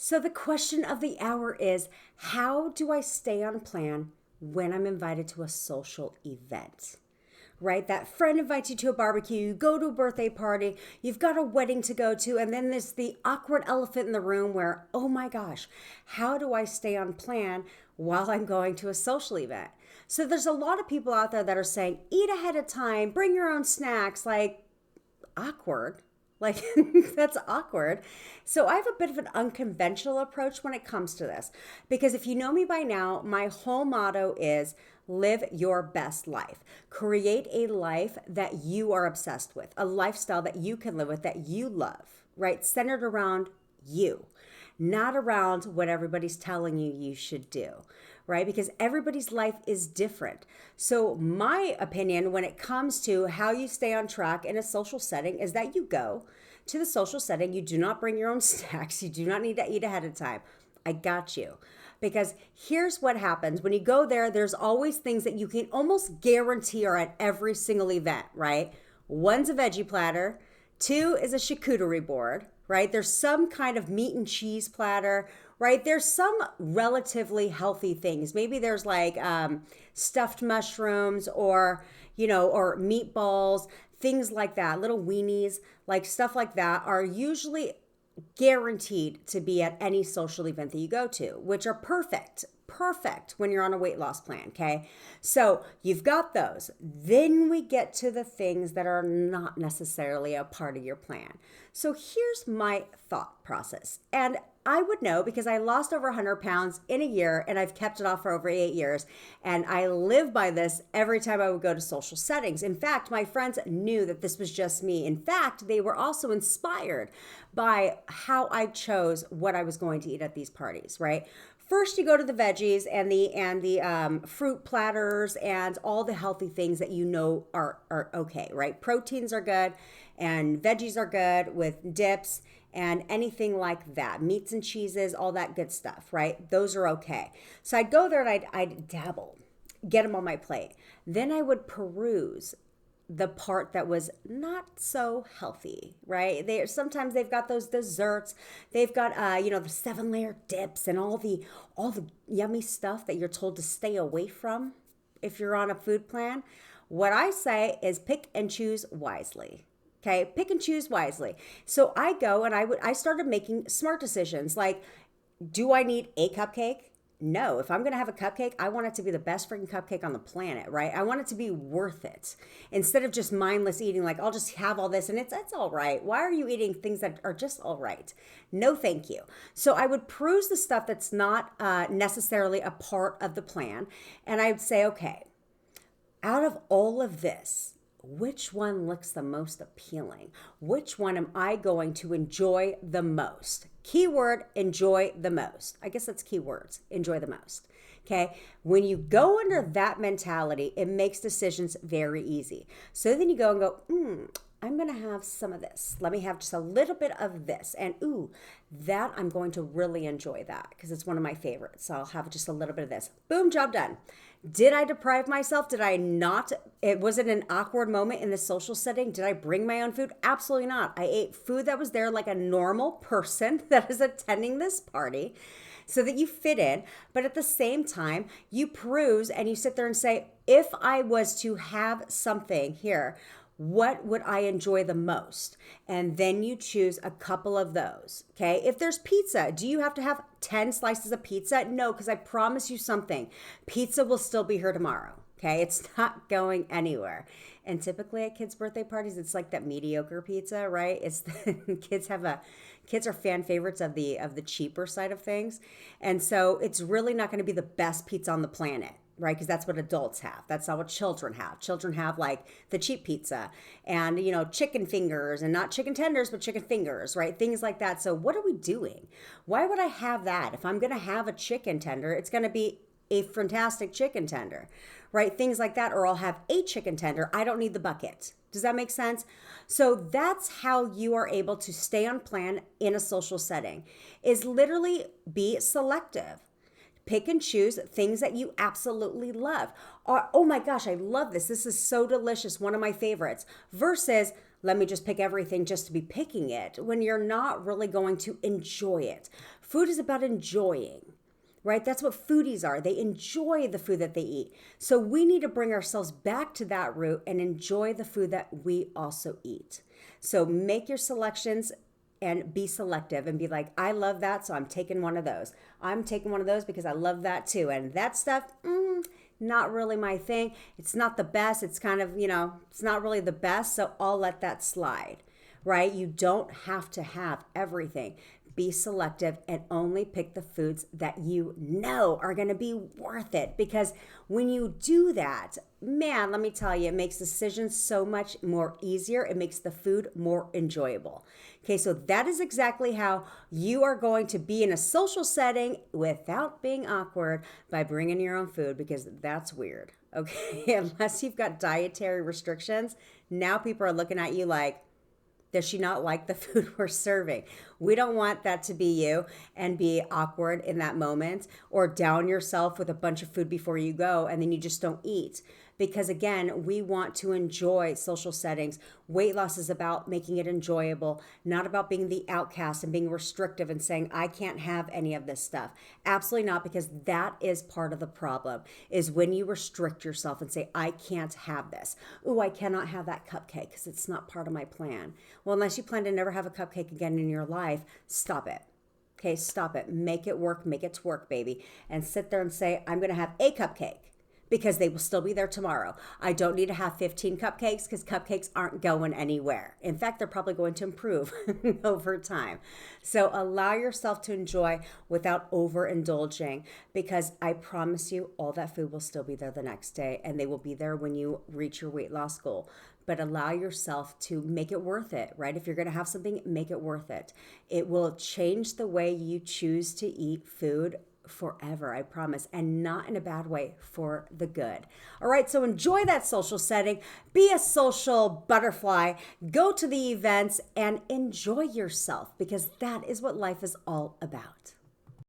So, the question of the hour is, how do I stay on plan when I'm invited to a social event? Right? That friend invites you to a barbecue, you go to a birthday party, you've got a wedding to go to, and then there's the awkward elephant in the room where, oh my gosh, how do I stay on plan while I'm going to a social event? So there's a lot of people out there that are saying, eat ahead of time, bring your own snacks, like awkward. Like, that's awkward. So, I have a bit of an unconventional approach when it comes to this. Because if you know me by now, my whole motto is live your best life. Create a life that you are obsessed with, a lifestyle that you can live with, that you love, right? Centered around you, not around what everybody's telling you should do, right? Because everybody's life is different. So, my opinion when it comes to how you stay on track in a social setting is that you go to the social setting, you do not bring your own snacks, you do not need to eat ahead of time. I got you. Because here's what happens when you go there, there's always things that you can almost guarantee are at every single event, right? One's a veggie platter, two is a charcuterie board, right? There's some kind of meat and cheese platter, right? There's some relatively healthy things. Maybe there's like stuffed mushrooms or meatballs, things like that, little weenies, like stuff like that are usually guaranteed to be at any social event that you go to, which are perfect when you're on a weight loss plan. Okay. So you've got those. Then we get to the things that are not necessarily a part of your plan. So here's my thought process. And I would know because I lost over 100 pounds in a year and I've kept it off for over 8 years. And I live by this every time I would go to social settings. In fact, my friends knew that this was just me. In fact, they were also inspired by how I chose what I was going to eat at these parties, right? First, you go to the veggies and the fruit platters and all the healthy things that you know are okay, right? Proteins are good and veggies are good with dips and anything like that. Meats and cheeses, all that good stuff, right? Those are okay. So I'd go there and I'd dabble, get them on my plate. Then I would peruse the part that was not so healthy, right? Sometimes they've got those desserts, they've got the 7-layer dips and all the yummy stuff that you're told to stay away from if you're on a food plan. What I say is pick and choose wisely. Okay, pick and choose wisely. So I go and I started making smart decisions like, do I need a cupcake? No, if I'm going to have a cupcake, I want it to be the best freaking cupcake on the planet, right? I want it to be worth it. Instead of just mindless eating, like I'll just have all this and it's all right. Why are you eating things that are just all right? No, thank you. So I would peruse the stuff that's not necessarily a part of the plan. And I would say, okay, out of all of this, which one looks the most appealing? Which one am I going to enjoy the most? Keyword, enjoy the most. I guess that's keywords, enjoy the most. Okay. When you go under that mentality, it makes decisions very easy. So then you go and go, I'm going to have some of this. Let me have just a little bit of this. And that I'm going to really enjoy that because it's one of my favorites. So I'll have just a little bit of this. Boom, job done. Did I deprive myself? Did I not? Was it an awkward moment in the social setting? Did I bring my own food? Absolutely not. I ate food that was there like a normal person that is attending this party so that you fit in. But at the same time, you peruse and you sit there and say, if I was to have something here, what would I enjoy the most? And then you choose a couple of those. Okay. If there's pizza, do you have to have 10 slices of pizza? No, because I promise you something. Pizza will still be here tomorrow. Okay. It's not going anywhere. And typically at kids' birthday parties, it's like that mediocre pizza, right? It's kids are fan favorites of the cheaper side of things. And so it's really not going to be the best pizza on the planet, right? Because that's what adults have. That's not what children have. Children have like the cheap pizza and, chicken fingers and not chicken tenders, but chicken fingers, right? Things like that. So what are we doing? Why would I have that? If I'm going to have a chicken tender, it's going to be a fantastic chicken tender, right? Things like that. Or I'll have a chicken tender. I don't need the bucket. Does that make sense? So that's how you are able to stay on plan in a social setting, is literally be selective. Pick and choose things that you absolutely love. Or, oh my gosh, I love this. This is so delicious. One of my favorites. Versus, let me just pick everything just to be picking it, when you're not really going to enjoy it. Food is about enjoying, right? That's what foodies are. They enjoy the food that they eat. So we need to bring ourselves back to that root and enjoy the food that we also eat. So make your selections and be selective and be like, I love that, so I'm taking one of those. I'm taking one of those because I love that too. And that stuff, not really my thing. It's not the best. It's kind of, it's not really the best, so I'll let that slide, right? You don't have to have everything. Be selective and only pick the foods that you know are going to be worth it. Because when you do that, man, let me tell you, it makes decisions so much more easier. It makes the food more enjoyable. Okay, so that is exactly how you are going to be in a social setting without being awkward, by bringing your own food, because that's weird. Okay, unless you've got dietary restrictions, now people are looking at you like, does she not like the food we're serving? We don't want that to be you and be awkward in that moment, or down yourself with a bunch of food before you go and then you just don't eat. Because again, we want to enjoy social settings. Weight loss is about making it enjoyable, not about being the outcast and being restrictive and saying, I can't have any of this stuff. Absolutely not, because that is part of the problem, is when you restrict yourself and say, I can't have this. Ooh, I cannot have that cupcake because it's not part of my plan. Well, unless you plan to never have a cupcake again in your life, stop it. Okay, stop it. Make it work. Make it work, baby. And sit there and say, I'm going to have a cupcake, because they will still be there tomorrow. I don't need to have 15 cupcakes, because cupcakes aren't going anywhere. In fact, they're probably going to improve over time. So allow yourself to enjoy without overindulging, because I promise you, all that food will still be there the next day, and they will be there when you reach your weight loss goal. But allow yourself to make it worth it, right? If you're going to have something, make it worth it. It will change the way you choose to eat food forever, I promise, and not in a bad way, for the good. All right, so enjoy that social setting, be a social butterfly, go to the events and enjoy yourself, because that is what life is all about.